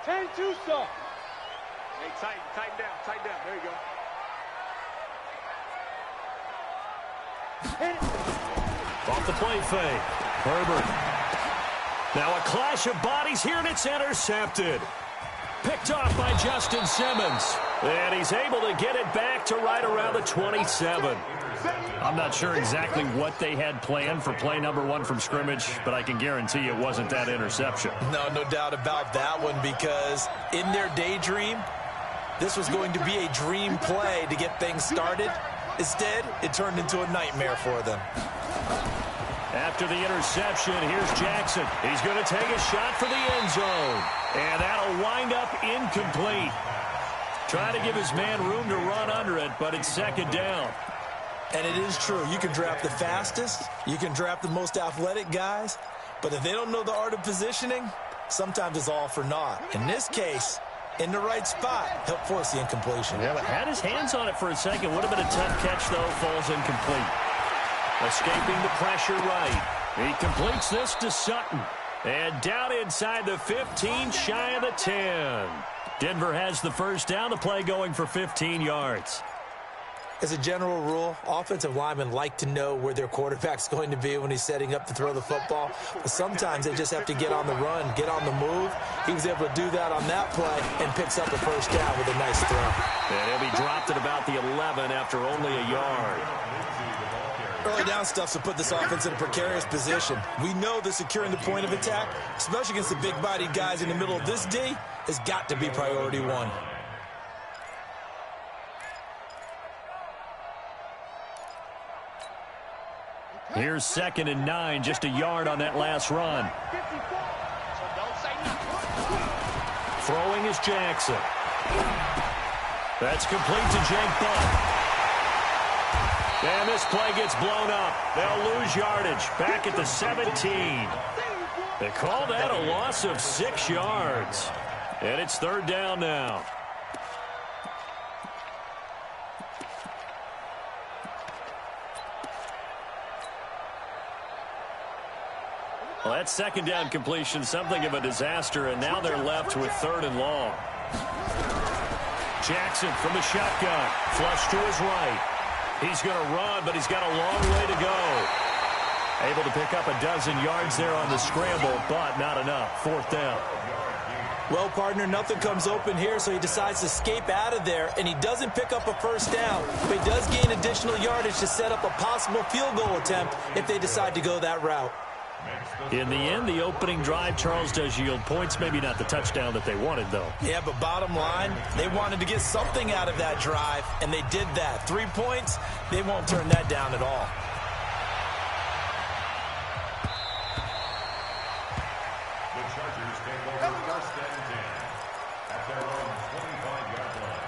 And too soft. Hey, tighten down. There you go. Off the play fake. Herbert. Now a clash of bodies here, and it's intercepted. Picked off by Justin Simmons. And he's able to get it back to right around the 27. I'm not sure exactly what they had planned for play number 1 from scrimmage, but I can guarantee it wasn't that interception. No doubt about that one, because in their daydream, this was going to be a dream play to get things started. Instead, it turned into a nightmare for them. After the interception, here's Jackson. He's going to take a shot for the end zone. And that'll wind up incomplete. Trying to give his man room to run under it, but it's second down. And it is true. You can draft the fastest. You can draft the most athletic guys. But if they don't know the art of positioning, sometimes it's all for naught. In this case, in the right spot, help force the incompletion. Yeah, but had his hands on it for a second. Would have been a tough catch, though. Falls incomplete. Escaping the pressure right. He completes this to Sutton. And down inside the 15, shy of the 10. Denver has the first down. The play going for 15 yards. As a general rule, offensive linemen like to know where their quarterback's going to be when he's setting up to throw the football. But sometimes they just have to get on the run, get on the move. He was able to do that on that play and picks up a first down with a nice throw. And he'll be dropped at about the 11 after only a yard. Early down stuff to put this offense in a precarious position. We know that securing the point of attack, especially against the big-bodied guys in the middle of this D, has got to be priority 1. Here's 2nd and 9, just a yard on that last run. Throwing is Jackson. That's complete to Jake Butt. And this play gets blown up. They'll lose yardage back at the 17. They call that a loss of 6 yards. And it's 3rd down now. Well, that 2nd down completion, something of a disaster, and now they're left with 3rd and long. Jackson from the shotgun, flush to his right. He's going to run, but he's got a long way to go. Able to pick up a dozen yards there on the scramble, but not enough. 4th down. Well, partner, nothing comes open here, so he decides to escape out of there, and he doesn't pick up a first down, but he does gain additional yardage to set up a possible field goal attempt if they decide to go that route. In the end, the opening drive, Charles, does yield points. Maybe not the touchdown that they wanted, though. Yeah, but bottom line, they wanted to get something out of that drive, and they did that. 3 points, they won't turn that down at all. The Chargers take over 1st and 10 at their own 25-yard line.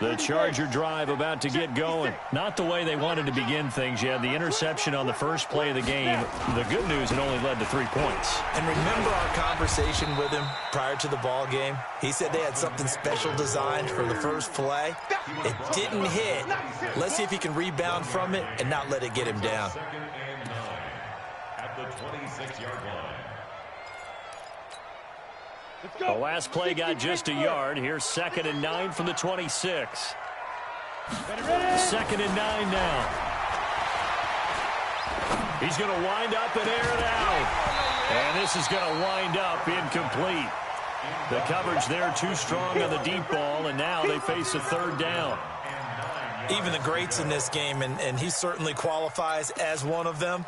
The Charger drive about to get going. Not the way they wanted to begin things. You had the interception on the first play of the game. The good news, it only led to 3 points. And remember our conversation with him prior to the ball game? He said they had something special designed for the first play. It didn't hit. Let's see if he can rebound from it and not let it get him down. 2nd and 9 at the 26-yard line. The last play got just a yard. Here's 2nd and 9 from the 26. 2nd and 9 now. He's going to wind up and air it out. And this is going to wind up incomplete. The coverage there too strong on the deep ball, and now they face a 3rd down. Even the greats in this game, and he certainly qualifies as one of them,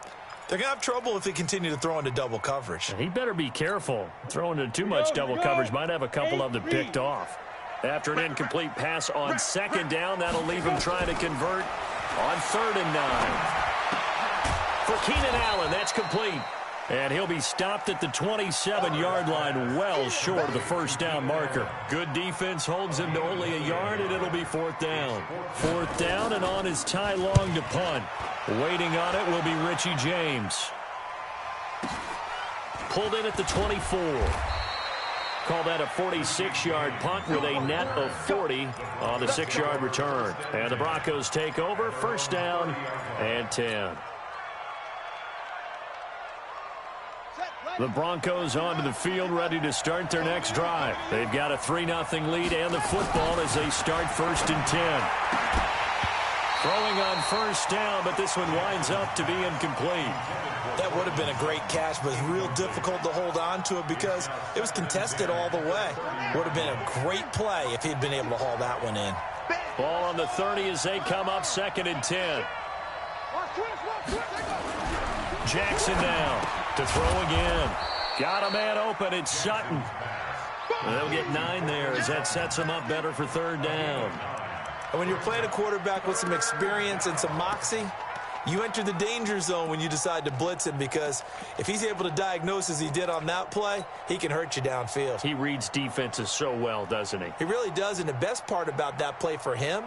they're going to have trouble if they continue to throw into double coverage. He better be careful. Throwing into too much double coverage might have a couple of them picked off. After an incomplete pass on 2nd down, that'll leave him trying to convert on 3rd and 9. For Keenan Allen, that's complete. And he'll be stopped at the 27-yard line, well short of the first down marker. Good defense holds him to only a yard, and it'll be 4th down. 4th down, and on is Ty Long to punt. Waiting on it will be Richie James. Pulled in at the 24. Call that a 46-yard punt with a net of 40 on the 6-yard return. And the Broncos take over, 1st down and 10. The Broncos onto the field, ready to start their next drive. They've got a 3-0 lead and the football as they start 1st and 10. Throwing on 1st down, but this one winds up to be incomplete. That would have been a great catch, but it's real difficult to hold on to it because it was contested all the way. Would have been a great play if he'd been able to haul that one in. Ball on the 30 as they come up 2nd and 10. Jackson now to throw again. Got a man open. It's Sutton. They'll get 9 there as that sets them up better for 3rd down. And when you're playing a quarterback with some experience and some moxie, you enter the danger zone when you decide to blitz him because if he's able to diagnose as he did on that play, he can hurt you downfield. He reads defenses so well, doesn't he? He really does, and the best part about that play for him,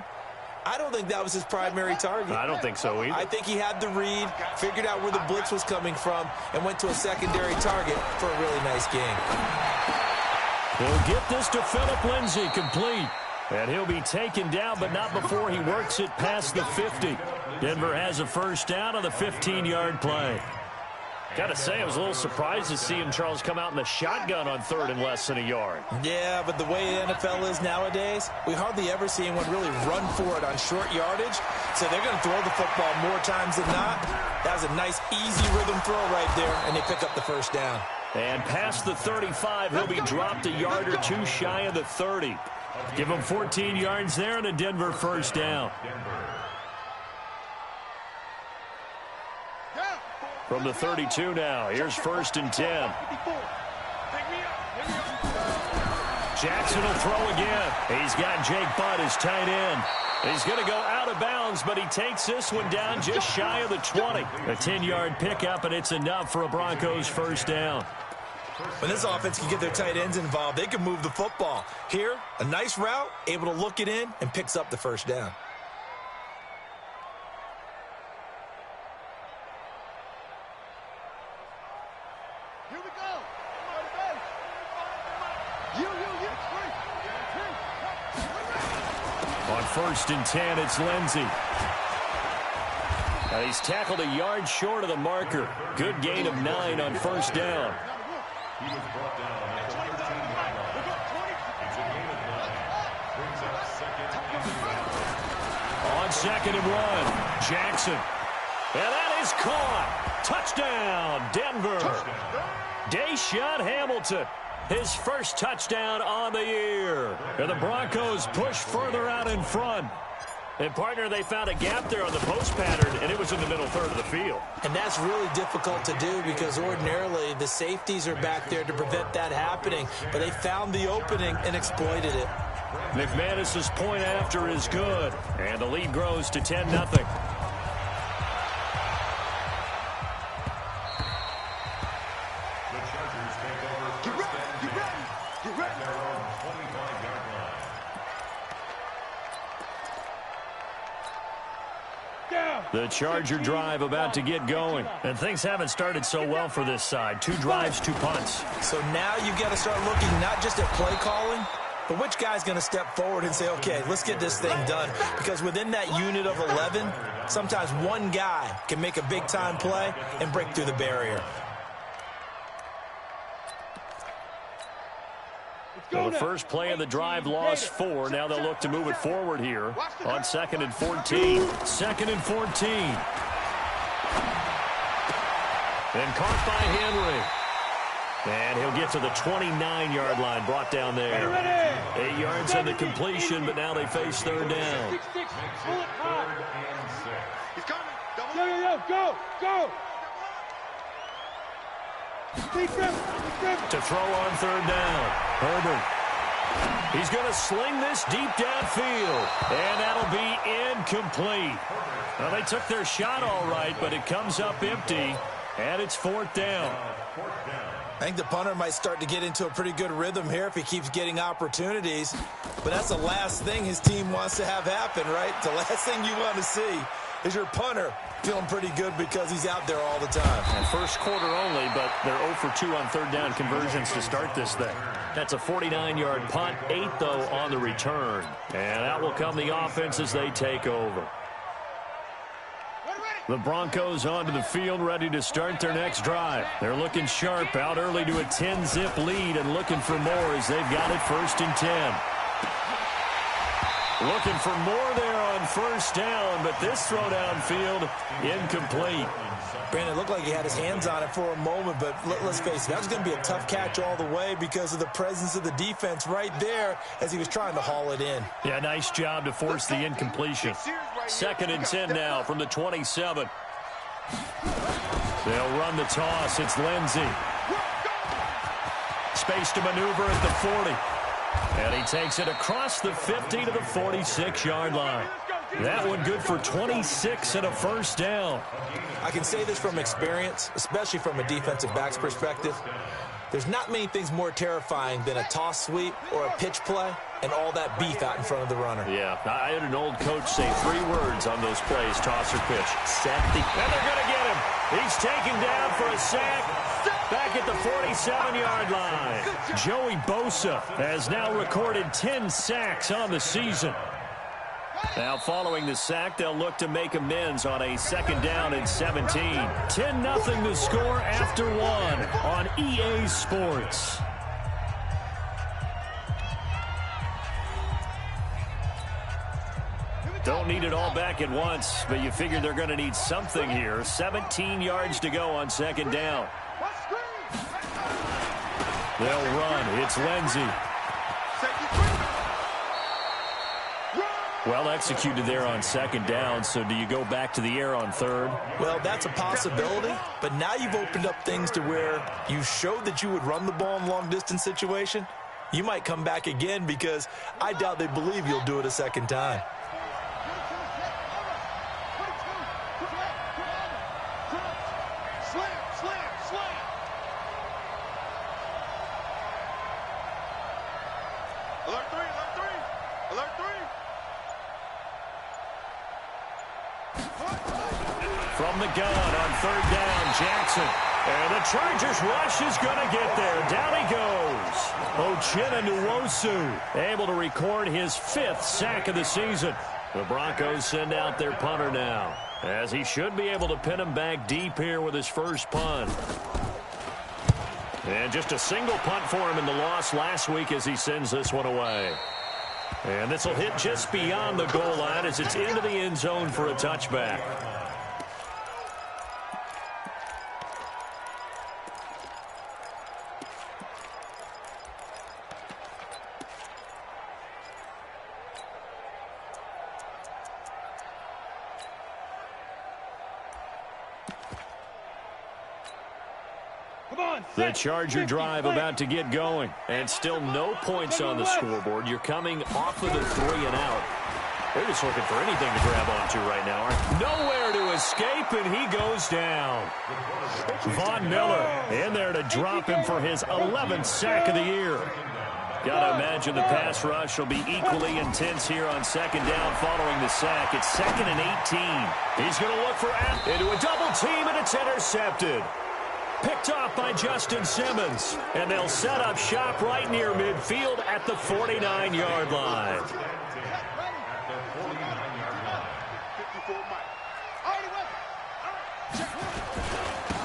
I don't think that was his primary target. I don't think so either. I think he had the read, figured out where the blitz was coming from, and went to a secondary target for a really nice game. He'll get this to Phillip Lindsay, complete. And he'll be taken down, but not before he works it past the 50. Denver has a 1st down on the 15-yard play. Got to say, I was a little surprised to see him, Charles, come out in the shotgun on 3rd and less than a yard. Yeah, but the way the NFL is nowadays, we hardly ever see anyone really run for it on short yardage. So they're going to throw the football more times than not. That was a nice, easy rhythm throw right there, and they pick up the 1st down. And past the 35, he'll be dropped a yard or 2 shy of the 30. Give him 14 yards there and a Denver 1st down. From the 32 now, here's 1st and 10. Jackson will throw again. He's got Jake Butt, his tight end. He's going to go out of bounds, but he takes this one down just shy of the 20. A 10-yard pickup, and it's enough for a Broncos 1st down. When this offense can get their tight ends involved, they can move the football. Here, a nice route, able to look it in, and picks up the 1st down. Here we go. On 1st and 10, it's Lindsay. Now he's tackled a yard short of the marker. Good gain of 9 on 1st down. He was brought down at the 13-yard line. It's a gain of 9. Brings up 2nd and 1. On 2nd and 1, Jackson. And that is caught. Touchdown, Denver. Deshaun Hamilton, his 1st touchdown on the year. And the Broncos push further out in front. And, partner, they found a gap there on the post pattern, and it was in the middle 3rd of the field. And that's really difficult to do because ordinarily the safeties are back there to prevent that happening. But they found the opening and exploited it. McManus's point after is good, and the lead grows to 10-0. The Chargers take over 1st and 10 at their own 25-yard line. The Charger drive about to get going. And things haven't started so well for this side. 2 drives, 2 punts. So now you've got to start looking not just at play calling, but which guy's going to step forward and say, okay, let's get this thing done. Because within that unit of 11, sometimes one guy can make a big-time play and break through the barrier. Well, the first play of the drive lost 4. Now they'll look to move it forward here on 2nd and 14. 2nd and 14. And caught by Henry. And he'll get to the 29-yard line, brought down there. 8 yards on the completion, but now they face 3rd down. He's coming. Go. To throw on 3rd down. Herbert. He's going to sling this deep downfield. And that'll be incomplete. Well, they took their shot all right, but it comes up empty. And it's 4th down. I think the punter might start to get into a pretty good rhythm here if he keeps getting opportunities. But that's the last thing his team wants to have happen, right? The last thing you want to see is your punter feeling pretty good because he's out there all the time. And first quarter only, but they're 0 for 2 on 3rd down conversions to start this thing. That's a 49-yard punt, 8, though, on the return. And out will come the offense as they take over. The Broncos onto the field, ready to start their next drive. They're looking sharp, out early to a 10-zip lead and looking for more as they've got it 1st and 10. Looking for more there on 1st down, but this throw downfield incomplete. Brandon, it looked like he had his hands on it for a moment, but let's face it, that was going to be a tough catch all the way because of the presence of the defense right there as he was trying to haul it in. Yeah, nice job to force the incompletion. 2nd and 10 now from the 27. They'll run the toss. It's Lindsey. Space to maneuver at the 40. And he takes it across the 50 to the 46-yard line. That one good for 26 and a 1st down. I can say this from experience, especially from a defensive back's perspective. There's not many things more terrifying than a toss sweep or a pitch play and all that beef out in front of the runner. Yeah, I had an old coach say 3 words on those plays, toss or pitch. Safety. And they're going to get him. He's taken down for a sack back at the 47-yard line. Joey Bosa has now recorded 10 sacks on the season. Now following the sack, they'll look to make amends on a 2nd down and 17. 10-0 to score after 1 on EA Sports. Don't need it all back at once, but you figure they're going to need something here. 17 yards to go on 2nd down. They'll run. It's Lindsey. Well executed there on 2nd down, so do you go back to the air on 3rd? Well, that's a possibility, but now you've opened up things to where you showed that you would run the ball in long-distance situation. You might come back again because I doubt they believe you'll do it a 2nd time. From the gun on 3rd down, Jackson. And the Chargers rush is going to get there. Down he goes. Uchenna Nwosu able to record his 5th sack of the season. The Broncos send out their punter now, as he should be able to pin him back deep here with his first punt. And just a single punt for him in the loss last week as he sends this one away. And this will hit just beyond the goal line as it's into the end zone for a touchback. The Charger drive about to get going, and still no points on the scoreboard. You're coming off of the 3-and-out. They're just looking for anything to grab onto right now. Nowhere to escape, and he goes down. Von Miller in there to drop him for his 11th sack of the year. Got to imagine the pass rush will be equally intense here on 2nd down following the sack. It's 2nd and 18. He's going to look for into a double team, and it's intercepted. Picked off by Justin Simmons, and they'll set up shop right near midfield at the 49-yard line.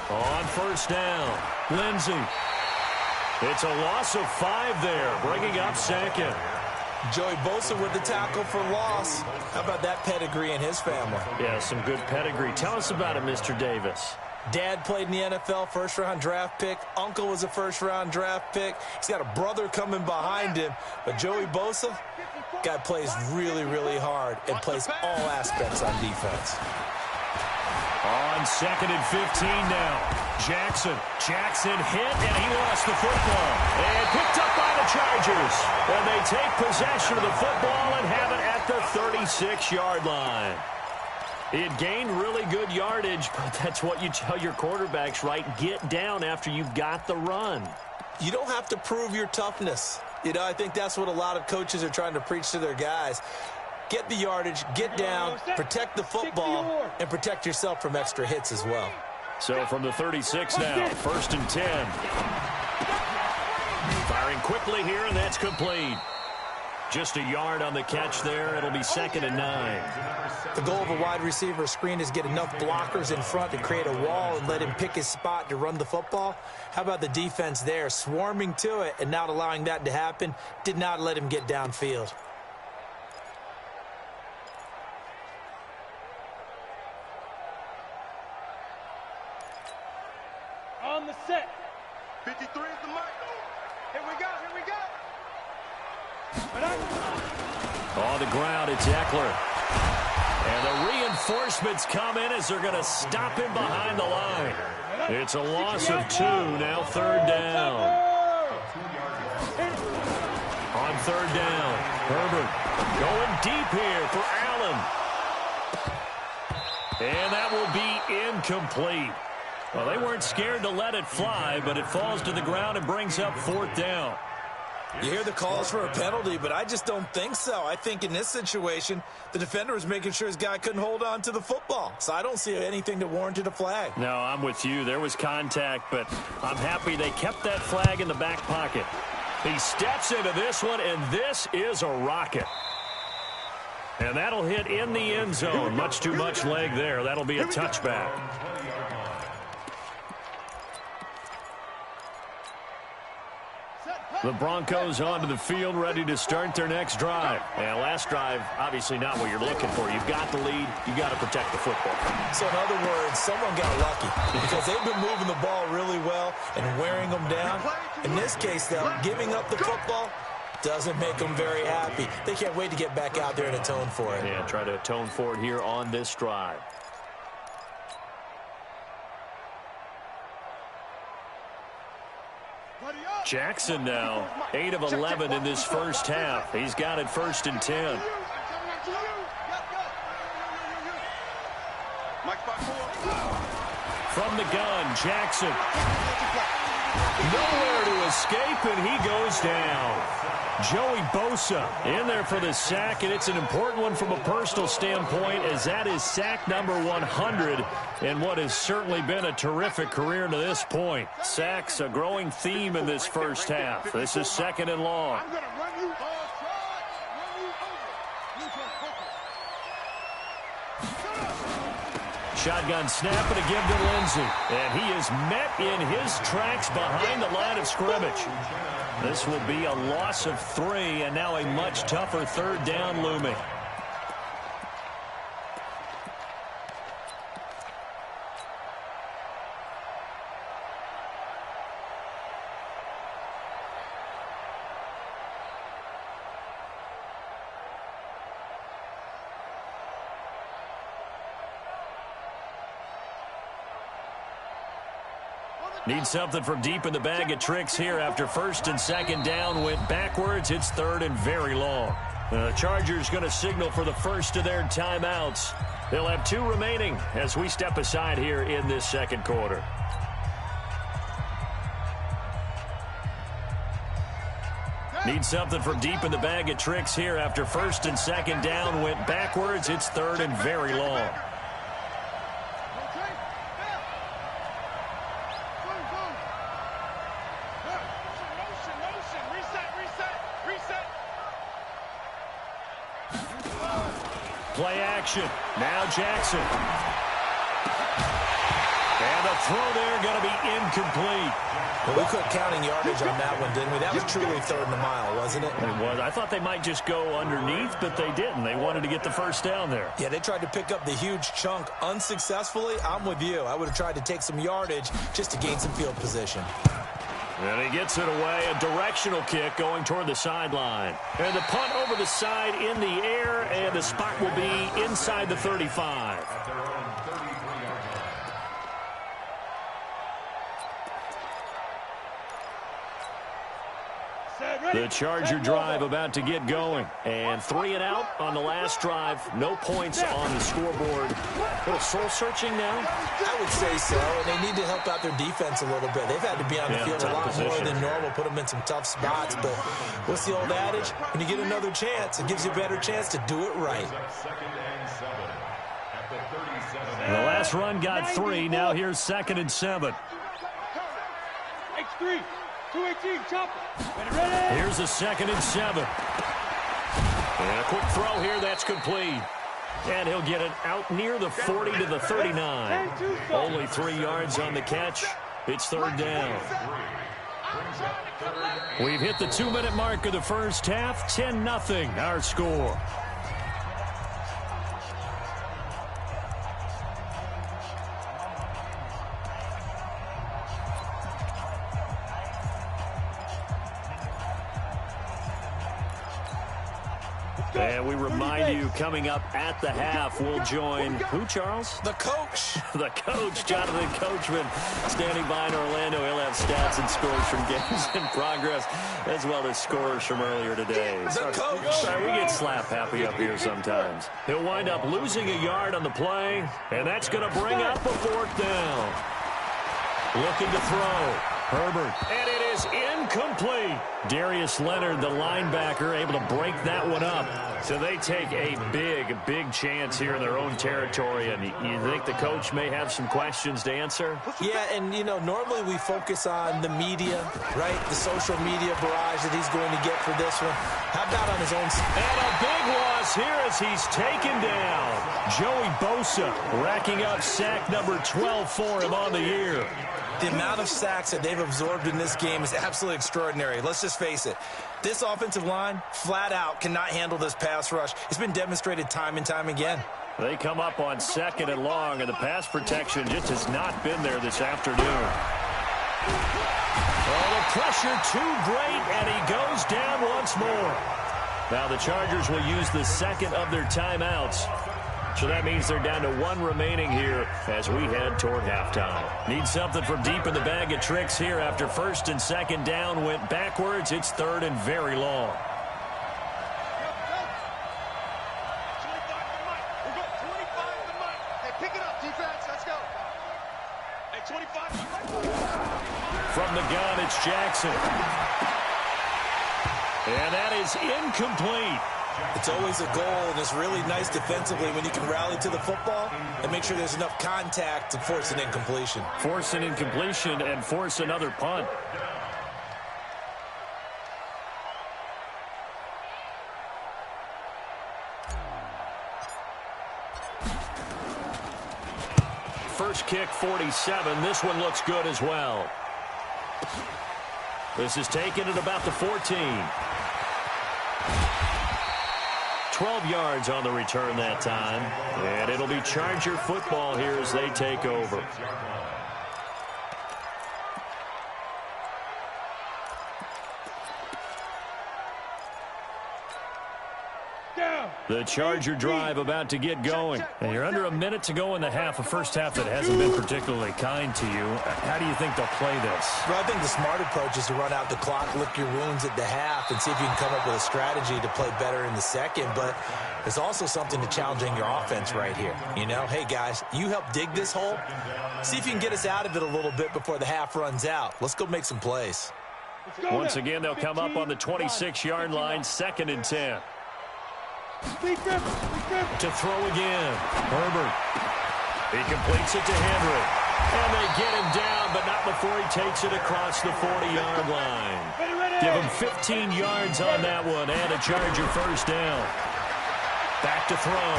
On 1st down, Lindsey. It's a loss of 5 there, bringing up 2nd. Joey Bosa with the tackle for loss. How about that pedigree in his family? Yeah, some good pedigree. Tell us about it, Mr. Davis. Dad played in the NFL, 1st-round draft pick. Uncle was a 1st-round draft pick. He's got a brother coming behind him. But Joey Bosa, guy plays really, really hard and plays all aspects on defense. On 2nd and 15 now. Jackson hit, and he lost the football. And picked up by the Chargers. And they take possession of the football and have it at the 36-yard line. He had gained really good yardage, but that's what you tell your quarterbacks, right? Get down after you've got the run. You don't have to prove your toughness. You know, I think that's what a lot of coaches are trying to preach to their guys. Get the yardage, get down, protect the football, and protect yourself from extra hits as well. So from the 36 now, 1st and 10. Firing quickly here, and that's complete. Just a yard on the catch there. It'll be 2nd and 9. The goal of a wide receiver screen is get enough blockers in front to create a wall and let him pick his spot to run the football. How about the defense there, swarming to it and not allowing that to happen? Did not let him get downfield. On the set. 53 is the mark. Here we go, here we go. On the ground, it's Eckler. And the reinforcements come in as they're going to stop him behind the line. It's a loss of 2, now 3rd down. On 3rd down, Herbert going deep here for Allen. And that will be incomplete. Well, they weren't scared to let it fly, but it falls to the ground and brings up 4th down. You hear the calls for a penalty, but I just don't think so. I think in this situation, the defender was making sure his guy couldn't hold on to the football. So I don't see anything that warranted a flag. No, I'm with you. There was contact, but I'm happy they kept that flag in the back pocket. He steps into this one, and this is a rocket. And that'll hit in the end zone. Much too much leg there. That'll be a touchback. The Broncos onto the field, ready to start their next drive. And last drive, obviously not what you're looking for. You've got the lead. You've got to protect the football. So in other words, someone got lucky because they've been moving the ball really well and wearing them down. In this case, though, giving up the football doesn't make them very happy. They can't wait to get back out there and atone for it. Yeah, try to atone for it here on this drive. Jackson now, 8 of 11 in this first half. He's got it 1st and 10. From the gun, Jackson. Nowhere to escape, and he goes down. Joey Bosa in there for the sack, and it's an important one from a personal standpoint, as that is sack number 100 in what has certainly been a terrific career to this point. Sacks, a growing theme in this first half. This is 2nd and long. Shotgun snap and a give to Lindsey. And he is met in his tracks behind the line of scrimmage. This will be a loss of 3, and now a much tougher 3rd down looming. Need something from deep in the bag of tricks here after 1st and 2nd down went backwards. It's 3rd and very long. The Chargers going to signal for the first of their timeouts. They'll have 2 remaining as we step aside here in this 2nd quarter. Need something from deep in the bag of tricks here after 1st and 2nd down went backwards. It's 3rd and very long. Play action. Now Jackson. And the throw there going to be incomplete. Well, we quit counting yardage on that one, didn't we? That was truly 3rd and a mile, wasn't it? It was. I thought they might just go underneath, but they didn't. They wanted to get the 1st down there. Yeah, they tried to pick up the huge chunk unsuccessfully. I'm with you. I would have tried to take some yardage just to gain some field position. And he gets it away, a directional kick going toward the sideline. And the punt over the side in the air, and the spot will be inside the 35. The Charger drive about to get going. And 3 and out on the last drive. No points on the scoreboard. A little soul-searching now? I would say so, and they need to help out their defense a little bit. They've had to be on the field a lot more than normal, put them in some tough spots. But what's the old adage? When you get another chance, it gives you a better chance to do it right. The last run got 3. Now here's 2nd and 7. X3. 218, chopper. Here's a 2nd and 7. And a quick throw here, that's complete. And he'll get it out near the 40 to the 39. Only 3 yards on the catch. It's third down. We've hit the 2-minute mark of the first half. 10-0 our score. And we remind you, coming up at the half, we'll join who, Charles? The coach. The coach, Jonathan Coachman, standing by in Orlando. He'll have stats and scores from games in progress, as well as scores from earlier today. The coach. Sorry, we get slap happy up here sometimes. He'll wind up losing a yard on the play, and that's going to bring up a 4th down. Looking to throw. Herbert. And it is incomplete. Darius Leonard, the linebacker, able to break that one up. So they take a big chance here in their own territory. And you think the coach may have some questions to answer? Yeah, and, you know, normally we focus on the media, right? The social media barrage that he's going to get for this one. How about on his own? And a big loss here as he's taken down. Joey Bosa racking up sack number 12 for him on the year. The amount of sacks that they've absorbed in this game is absolutely extraordinary. Let's just face it. This offensive line, flat out, cannot handle this pass rush. It's been demonstrated time and time again. They come up on 2nd and long, and the pass protection just has not been there this afternoon. Oh, the pressure too great, and he goes down once more. Now the Chargers will use the 2nd of their timeouts. So that means they're down to 1 remaining here as we head toward halftime. Need something from deep in the bag of tricks here after 1st and 2nd down went backwards. It's 3rd and very long. From the gun, it's Jackson. And that is incomplete. It's always a goal, and it's really nice defensively when you can rally to the football and make sure there's enough contact to force an incompletion. Force an incompletion and force another punt. First kick, 47. This one looks good as well. This is taken at about the 14. 12 yards on the return that time. And it'll be Charger football here as they take over. The Charger drive about to get going. And you're under a minute to go in the half, a first half that hasn't been particularly kind to you. How do you think they'll play this? Well, I think the smart approach is to run out the clock, lick your wounds at the half, and see if you can come up with a strategy to play better in the second. But there's also something to challenging your offense right here. You know, hey, guys, you help dig this hole. See if you can get us out of it a little bit before the half runs out. Let's go make some plays. Once again, they'll come up on the 26-yard line, 2nd and 10. To throw again. Herbert. He completes it to Henry. And they get him down, but not before he takes it across the 40-yard line. Give him 15 yards on that one and a Charger first down. Back to throw.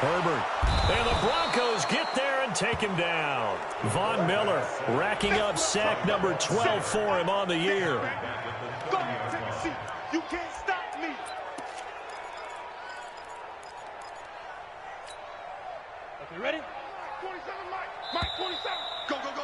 Herbert. And the Broncos get there and take him down. Von Miller racking up sack number 12 for him on the year. You can't stop me. Okay, ready? 27, Mike 27. Go, go, go.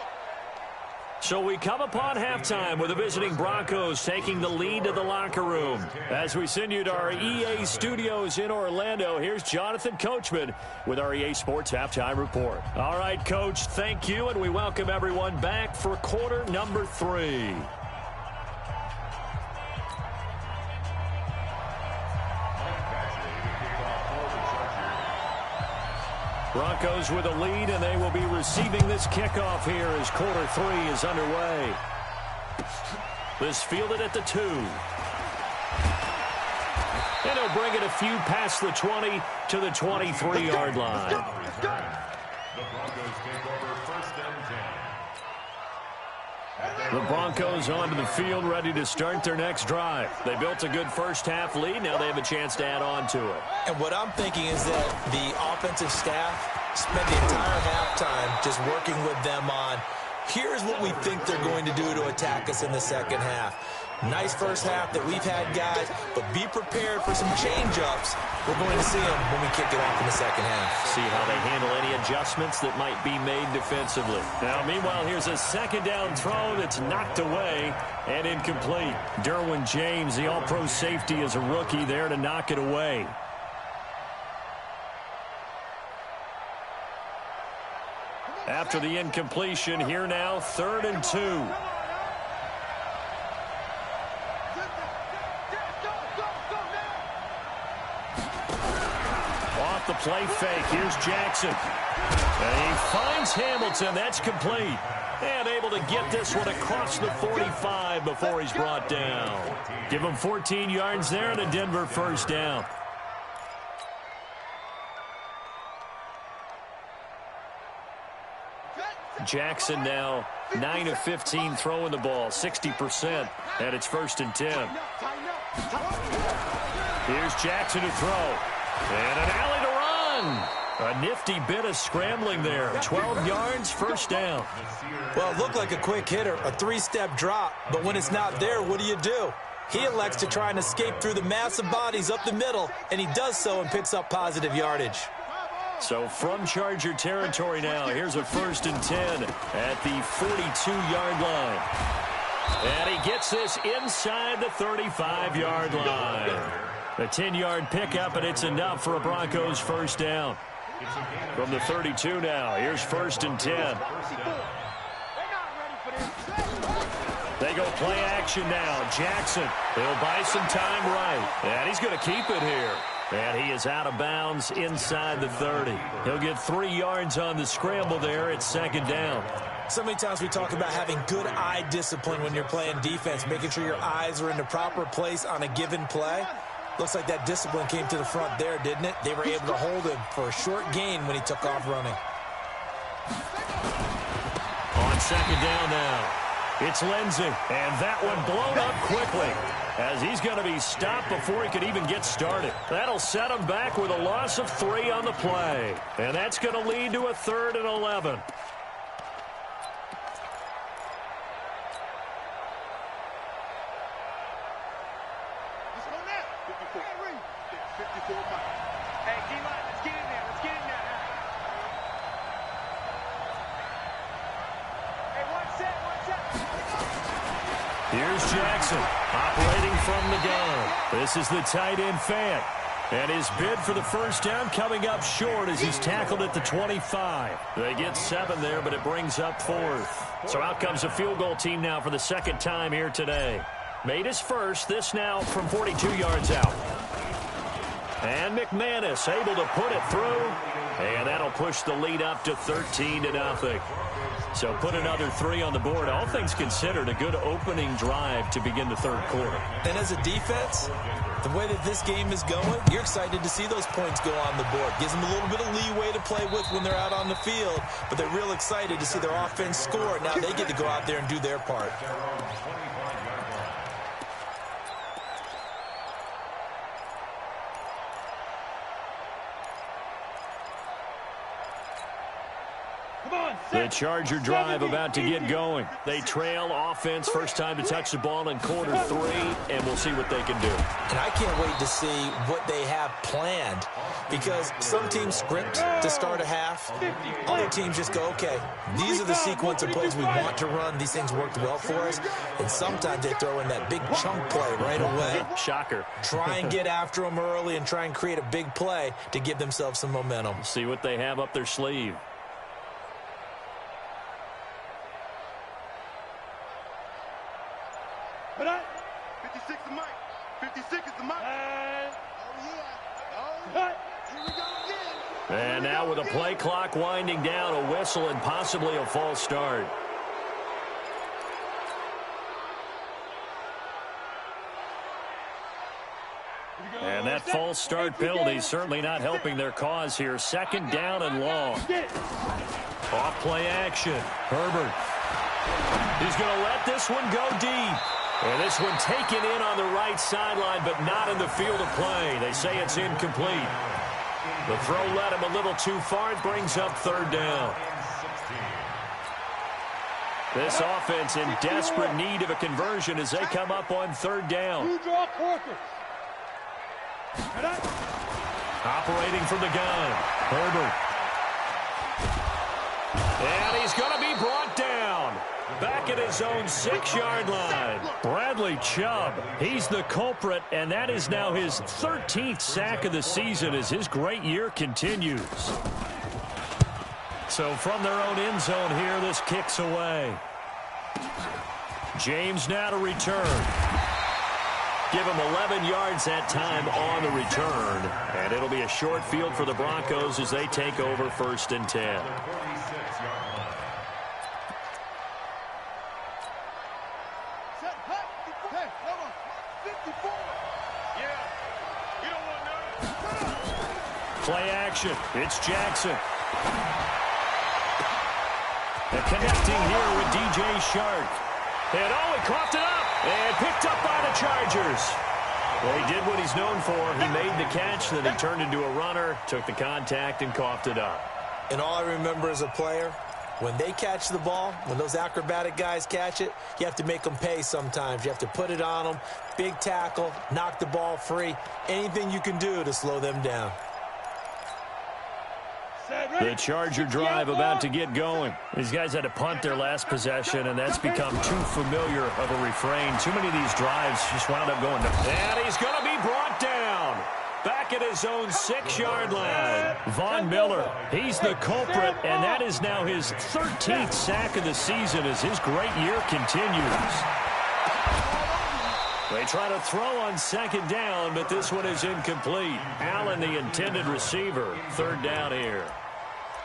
So we come upon halftime with the visiting Broncos taking the lead to the locker room. As we send you to our EA studios in Orlando, here's Jonathan Coachman with our EA Sports Halftime Report. All right, Coach, thank you, and we welcome everyone back for quarter number 3. Broncos with a lead, and they will be receiving this kickoff here as quarter 3 is underway. This fielded at the 2. And he'll bring it a few past the 20 to the 23-yard line. The Broncos take over 1st and 10. The Broncos onto the field, ready to start their next drive. They built a good first-half lead. Now they have a chance to add on to it. And what I'm thinking is that the offensive staff spent the entire halftime just working with them on, here's what we think they're going to do to attack us in the second half. Nice first half that we've had, guys, but be prepared for some change-ups. We're going to see them when we kick it off in the second half. See how they handle any adjustments that might be made defensively. Now, meanwhile, here's a second down throw that's knocked away and incomplete. Derwin James, the all-pro safety, is a rookie there to knock it away. After the incompletion, here now, 3rd and 2. Off the play fake, here's Jackson. And he finds Hamilton, that's complete. And able to get this one across the 45 before he's brought down. Give him 14 yards there and a Denver first down. Jackson now 9 of 15 throwing the ball, 60%, and it's 1st and 10. Here's Jackson to throw. And an alley to run. A nifty bit of scrambling there. 12 yards, first down. Well, it looked like a quick hitter, a 3-step drop, but when it's not there, what do? He elects to try and escape through the massive bodies up the middle, and he does so and picks up positive yardage. So from Charger territory now, here's a 1st and 10 at the 42-yard line. And he gets this inside the 35-yard line. A 10-yard pickup, and it's enough for a Broncos first down. From the 32 now, here's 1st and 10. They go play action now. Jackson, he'll buy some time right. And he's going to keep it here. And he is out of bounds inside the 30. He'll get 3 yards on the scramble there. It's 2nd down. So many times we talk about having good eye discipline when you're playing defense, making sure your eyes are in the proper place on a given play. Looks like that discipline came to the front there, didn't it? They were able to hold him for a short gain when he took off running. On 2nd down now. It's Lindsey, and that one blown up quickly as he's going to be stopped before he could even get started. That'll set him back with a loss of 3 on the play, and that's going to lead to a 3rd and 11. Here's Jackson, operating from the gun. This is the tight end Fant. And his bid for the first down coming up short as he's tackled at the 25. They get 7 there, but it brings up 4th. So out comes a field goal team now for the 2nd time here today. Made his first, this now from 42 yards out. And McManus able to put it through. And that'll push the lead up to 13-0. So put another 3 on the board. All things considered, a good opening drive to begin the 3rd quarter. And as a defense, the way that this game is going, you're excited to see those points go on the board. Gives them a little bit of leeway to play with when they're out on the field, but they're real excited to see their offense score. Now they get to go out there and do their part. The Charger drive about to get going. They trail offense, first time to touch the ball in quarter 3, and we'll see what they can do. And I can't wait to see what they have planned, because some teams script to start a half. Other teams just go, okay, these are the sequence of plays we want to run. These things worked well for us. And sometimes they throw in that big chunk play right away. Shocker. Try and get after them early and try and create a big play to give themselves some momentum. See what they have up their sleeve. But 56 is Mike. 56 is the Mike. Here we go again. And now with a play clock winding down, a whistle and possibly a false start. And that false start penalty certainly not helping their cause here. 2nd down and long. Off play action. Herbert. He's going to let this one go deep. And this one taken in on the right sideline, but not in the field of play. They say it's incomplete. The throw led him a little too far. It brings up third down. This offense in desperate need of a conversion as they come up on third down. Operating from the gun, Herbert. And he's going to be brought down. Back at his own 6-yard line. Bradley Chubb, he's the culprit, and that is now his 13th sack of the season as his great year continues. So from their own end zone here, this kicks away. James now to return. Give him 11 yards that time on the return. And it'll be a short field for the Broncos as they take over 1st and 10. Play action. It's Jackson. And connecting here with DJ Shark. And he coughed it up. And picked up by the Chargers. Well, he did what he's known for. He made the catch, then he turned into a runner, took the contact, and coughed it up. And all I remember as a player, when they catch the ball, when those acrobatic guys catch it, you have to make them pay sometimes. You have to put it on them, big tackle, knock the ball free, anything you can do to slow them down. The Charger drive about to get going. These guys had to punt their last possession, and that's become too familiar of a refrain. Too many of these drives just wound up going to... And he's going to be brought down. Back at his own 6-yard line. Von Miller, he's the culprit, and that is now his 13th sack of the season as his great year continues. They try to throw on 2nd down, but this one is incomplete. Allen, the intended receiver. 3rd down here.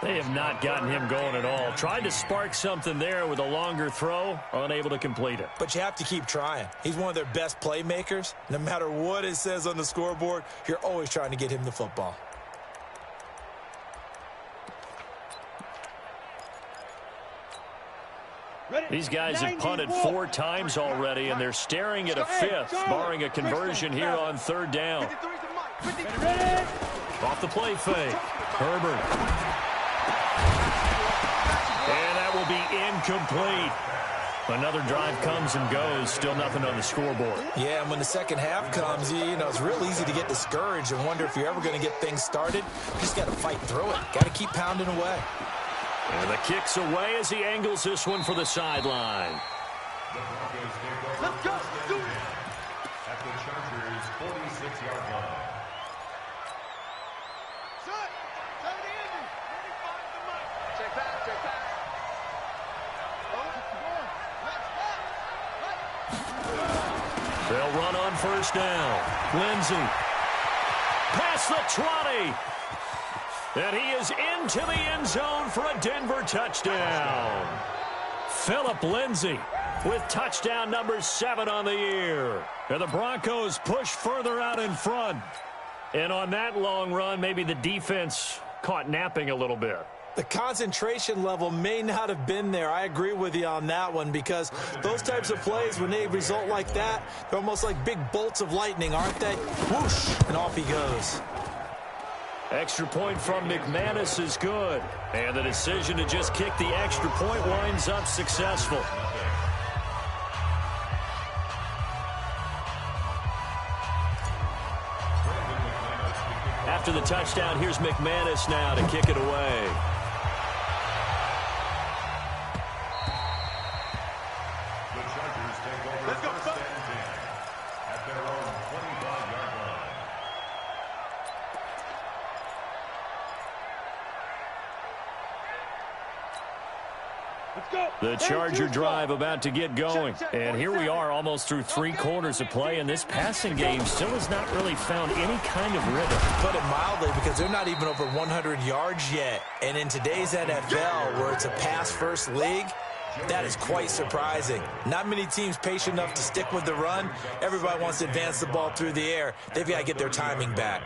They have not gotten him going at all. Tried to spark something there with a longer throw, unable to complete it. But you have to keep trying. He's one of their best playmakers. No matter what it says on the scoreboard, you're always trying to get him the football. These guys have punted 4 times already, and they're staring at a 5th, barring a conversion here on 3rd down. Off the play fake. Herbert. And that will be incomplete. Another drive comes and goes. Still nothing on the scoreboard. Yeah, and when the second half comes, you know, it's real easy to get discouraged and wonder if you're ever going to get things started. You just got to fight through it. Got to keep pounding away. And the kick's away as he angles this one for the sideline. Let's go. Do it. At the Chargers' 46-yard line. They'll run on 1st down. Lindsey. Past the 20. And he is into the end zone for a Denver touchdown. Phillip Lindsey with touchdown number 7 on the year. And the Broncos push further out in front. And on that long run, maybe the defense caught napping a little bit. The concentration level may not have been there. I agree with you on that one because those types of plays, when they result like that, they're almost like big bolts of lightning, aren't they? Whoosh, and off he goes. Extra point from McManus is good. And the decision to just kick the extra point winds up successful. After the touchdown, here's McManus now to kick it away. The Chargers take over 1st and 10 at their own 25-yard line. The Charger drive about to get going. And here we are almost through 3 quarters of play, and this passing game still has not really found any kind of rhythm. Put it mildly, because they're not even over 100 yards yet. And in today's NFL, where it's a pass-first league, that is quite surprising. Not many teams patient enough to stick with the run. Everybody wants to advance the ball through the air. They've got to get their timing back.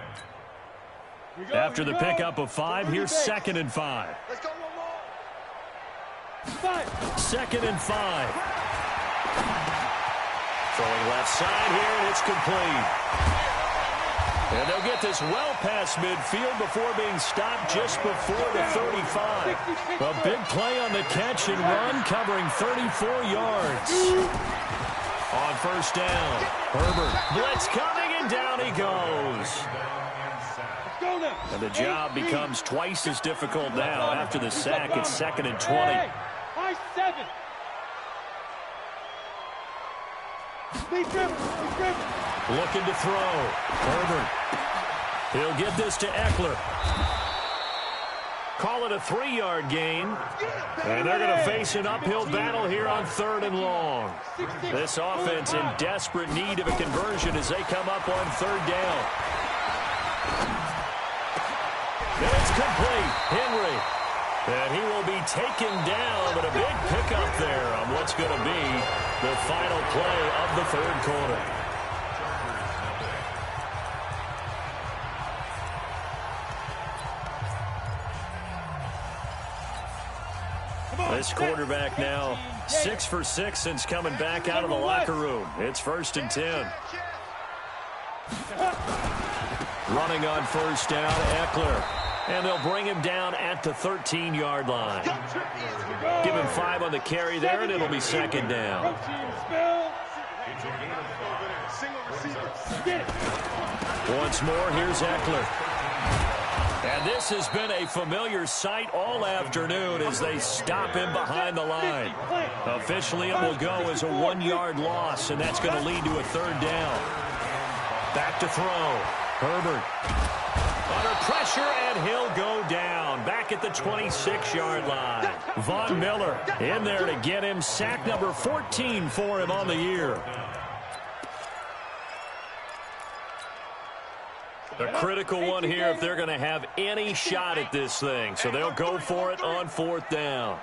After the pickup of 5, here's 2nd and 5. Let's go one more. 2nd and 5. Throwing left side here, and it's complete. And they'll get this well past midfield before being stopped just before the 35. A big play on the catch and run, covering 34 yards. On 1st down, Herbert. Blitz coming, and down he goes. And the job becomes twice as difficult now. After the sack, it's 2nd and 20. Looking to throw. Herbert. He'll get this to Eckler. Call it a 3-yard gain. And they're going to face an uphill battle here on 3rd and long. This offense in desperate need of a conversion as they come up on 3rd down. And it's complete. Henry. And he will be taken down, but a big pickup there on what's going to be the final play of the 3rd quarter. This quarterback now 6 for 6 since coming back out of the locker room. It's 1st and 10. Running on 1st down, Eckler. And they'll bring him down at the 13-yard line. Give him 5 on the carry there, and it'll be 2nd down. Once more, here's Eckler. And this has been a familiar sight all afternoon as they stop him behind the line. Officially, it will go as a 1-yard loss, and that's going to lead to a 3rd down. Back to throw. Herbert. Under pressure, and he'll go down. Back at the 26-yard line. Von Miller in there to get him. Sack number 14 for him on the year. A critical one here if they're going to have any shot at this thing. So they'll go for it on 4th down.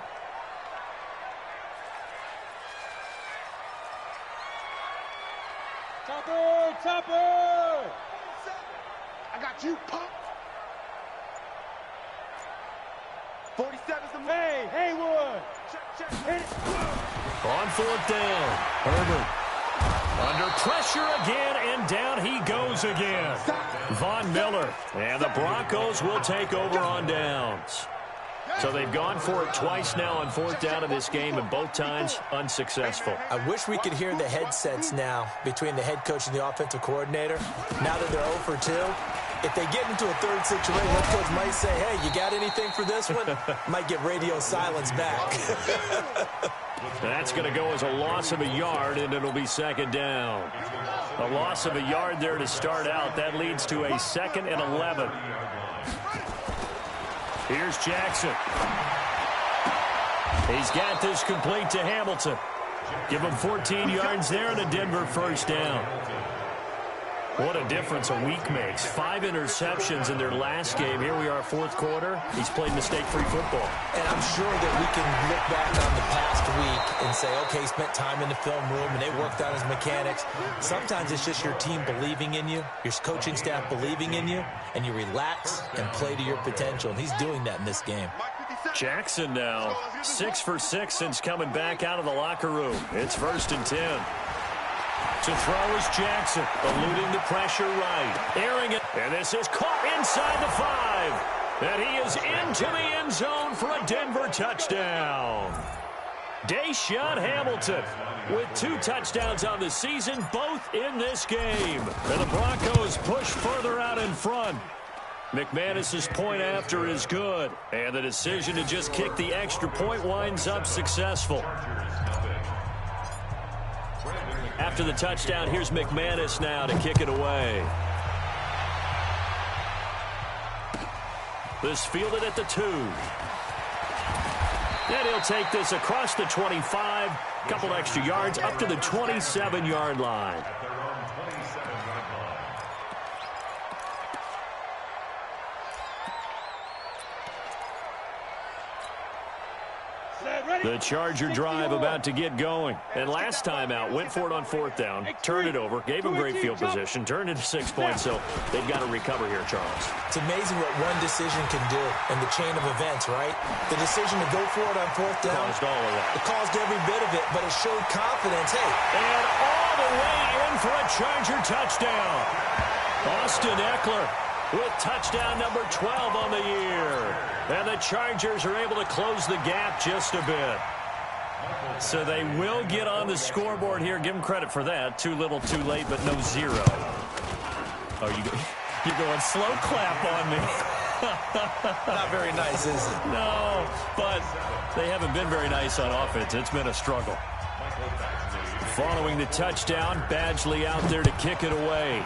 Topper! I got you, Pop. 47's the man. Haywood. Check. Hit it. On 4th down, Herbert. Under pressure again, and down he goes again. Von Miller, and the Broncos will take over on downs. So they've gone for it twice now on 4th down in this game, and both times unsuccessful. I wish we could hear the headsets now between the head coach and the offensive coordinator. Now that they're 0 for 2, if they get into a 3rd situation, head coach might say, hey, you got anything for this one? Might get radio silence back. That's going to go as a loss of a yard, and it'll be 2nd down. A loss of a yard there to start out. That leads to a 2nd and 11. Here's Jackson. He's got this complete to Hamilton. Give him 14 yards there and a Denver 1st down. What a difference a week makes. 5 interceptions in their last game. Here we are, 4th quarter. He's played mistake-free football. And I'm sure that we can look back on the past week and say, okay, he spent time in the film room and they worked on his mechanics. Sometimes it's just your team believing in you, your coaching staff believing in you, and you relax and play to your potential. And he's doing that in this game. Jackson now 6 for 6 since coming back out of the locker room. It's 1st and 10. To throw is Jackson, eluding the pressure right. Airing it, and this is caught inside the 5. And he is into the end zone for a Denver touchdown. Deshaun Hamilton with 2 touchdowns on the season, both in this game. And the Broncos push further out in front. McManus's point after is good. And the decision to just kick the extra point winds up successful. After the touchdown, here's McManus now to kick it away. This fielded at the 2. And he'll take this across the 25. Couple extra yards up to the 27-yard line. Set, ready. The Charger drive about to get going. And last time out, went for it on 4th down, turned it over, gave them great field position, turned it to 6 points, so they've got to recover here, Charles. It's amazing what one decision can do in the chain of events, right? The decision to go for it on 4th down. Caused all of that. It caused every bit of it, but it showed confidence. Hey. And all the way in for a Charger touchdown. Austin Eckler with touchdown number 12 on the year. And the Chargers are able to close the gap just a bit. So they will get on the scoreboard here. Give them credit for that. Too little, too late, but no zero. Oh, you're going slow clap on me. Not very nice, is it? No, but they haven't been very nice on offense. It's been a struggle. Following the touchdown, Badgley out there to kick it away.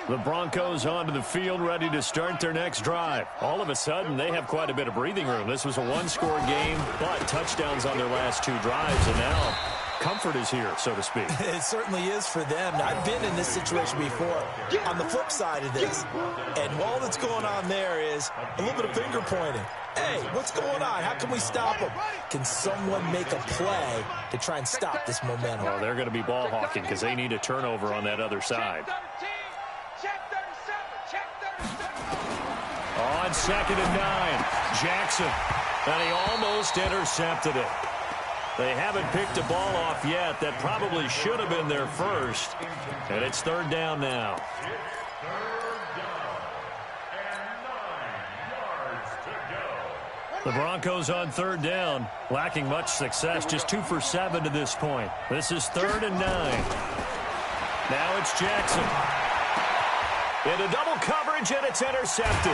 The Broncos onto the field, ready to start their next drive. All of a sudden, they have quite a bit of breathing room. This was a one-score game, but touchdowns on their last 2 drives, and now comfort is here, so to speak. It certainly is for them. I've been in this situation before on the flip side of this, and all that's going on there is a little bit of finger pointing. Hey, what's going on? How can we stop them? Can someone make a play to try and stop this momentum? Well, they're going to be ball hawking because they need a turnover on that other side. On 2nd and 9, Jackson, and he almost intercepted it. They haven't picked a ball off yet. That probably should have been their first, and it's 3rd down now. The Broncos on 3rd down, lacking much success, just 2 for 7 to this point. This is 3rd and 9. Now it's Jackson. Into double coverage, and it's intercepted.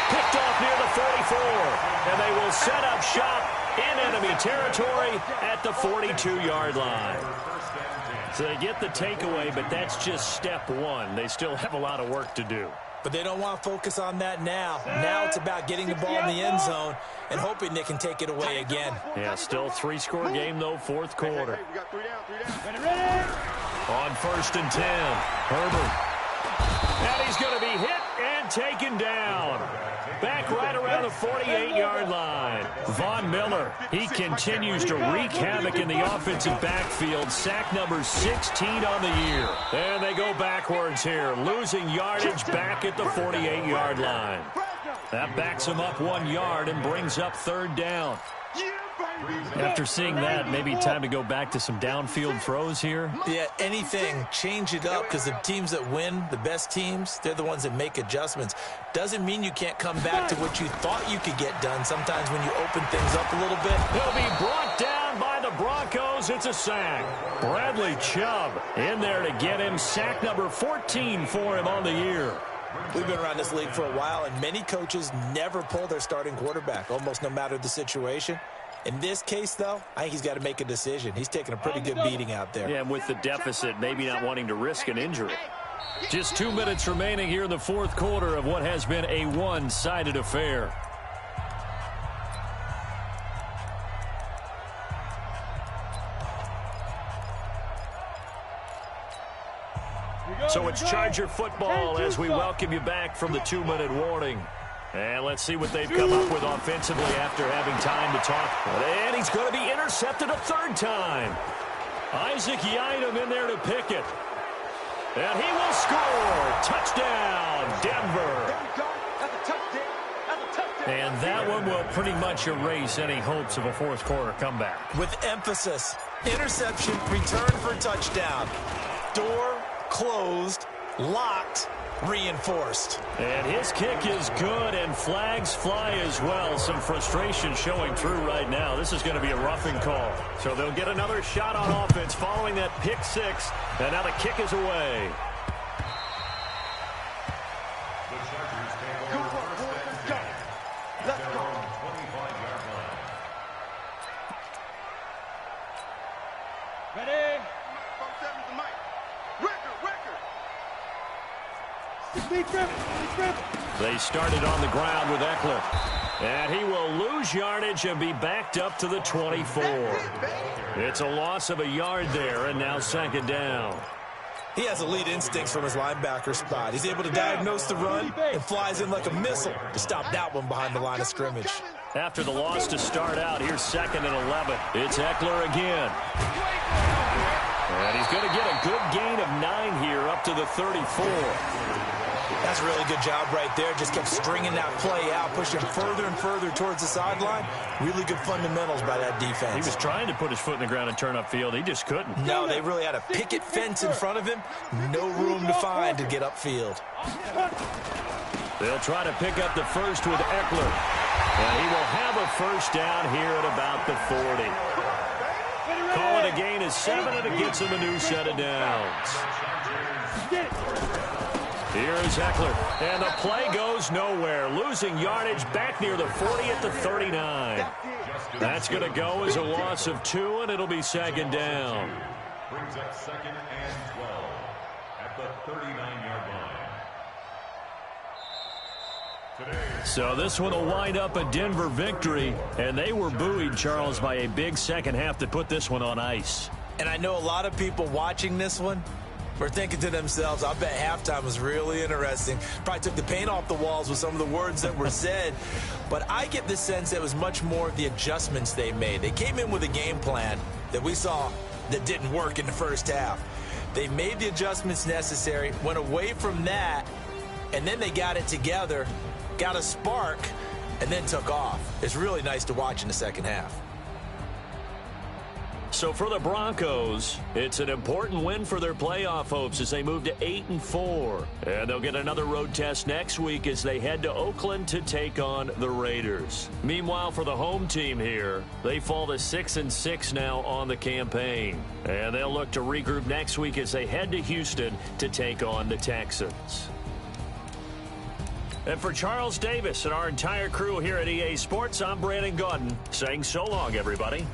Picked off near the 44, and they will set up shop in enemy territory at the 42-yard line. So they get the takeaway, but that's just step 1. They still have a lot of work to do. But they don't want to focus on that now. Now it's about getting the ball in the end zone and hoping they can take it away again. Yeah, still 3-score game, though, 4th quarter. On 1st and 10, Herbert. And he's going to be hit and taken down. Back right around the 48-yard line. Von Miller, he continues to wreak havoc in the offensive backfield. Sack number 16 on the year. And they go backwards here, losing yardage back at the 48-yard line. That backs him up 1 yard and brings up 3rd down. After seeing that, maybe time to go back to some downfield throws here. Yeah, anything, change it up, because the teams that win, the best teams, they're the ones that make adjustments. Doesn't mean you can't come back to what you thought you could get done. Sometimes when you open things up a little bit. He'll be brought down by the Broncos. It's a sack. Bradley Chubb in there to get him. Sack number 14 for him on the year. We've been around this league for a while, and many coaches never pull their starting quarterback, almost no matter the situation. In this case, though, I think he's got to make a decision. He's taking a pretty good beating out there. Yeah, and with the deficit, maybe not wanting to risk an injury. Just 2 minutes remaining here in the 4th quarter of what has been a one-sided affair. So it's Charger football as we welcome you back from the 2-minute warning. And let's see what they've come up with offensively after having time to talk. And he's going to be intercepted a 3rd time. Isaac Yiadom in there to pick it. And he will score. Touchdown, Denver. And that one will pretty much erase any hopes of a 4th quarter comeback. With emphasis, interception, return for touchdown. Door closed, locked, reinforced. And his kick is good, and flags fly as well. Some frustration showing through right now. This is going to be a roughing call. So they'll get another shot on offense following that pick 6, and now the kick is away. The Chargers take over first and 10 at their own 25-yard line. Ready? They started on the ground with Eckler. And he will lose yardage and be backed up to the 24. It's a loss of a yard there, and now second down. He has elite instincts from his linebacker spot. He's able to diagnose the run and flies in like a missile to stop that one behind the line of scrimmage. After the loss to start out, here's 2nd and 11. It's Eckler again. And he's going to get a good gain of 9 here up to the 34. That's a really good job right there. Just kept stringing that play out, pushing further and further towards the sideline. Really good fundamentals by that defense. He was trying to put his foot in the ground and turn upfield. He just couldn't. No, they really had a picket fence in front of him. No room to find to get upfield. They'll try to pick up the first with Eckler. And he will have a first down here at about the 40. Call it a gain of 7, and it gets him a new set of downs. Here's Eckler, and the play goes nowhere. Losing yardage back near the 40 at the 39. That's going to go as a loss of 2, and it'll be second down. Brings up 2nd and 12 at the 39-yard line. So this one will wind up a Denver victory, and they were buoyed, Charles, by a big second half to put this one on ice. And I know a lot of people watching this one were thinking to themselves, I bet halftime was really interesting. Probably took the paint off the walls with some of the words that were said. But I get the sense that it was much more of the adjustments they made. They came in with a game plan that we saw that didn't work in the first half. They made the adjustments necessary, went away from that, and then they got it together, got a spark, and then took off. It's really nice to watch in the second half. So for the Broncos, it's an important win for their playoff hopes as they move to 8-4. And they'll get another road test next week as they head to Oakland to take on the Raiders. Meanwhile, for the home team here, they fall to 6-6 now on the campaign. And they'll look to regroup next week as they head to Houston to take on the Texans. And for Charles Davis and our entire crew here at EA Sports, I'm Brandon Gaudin saying so long, everybody.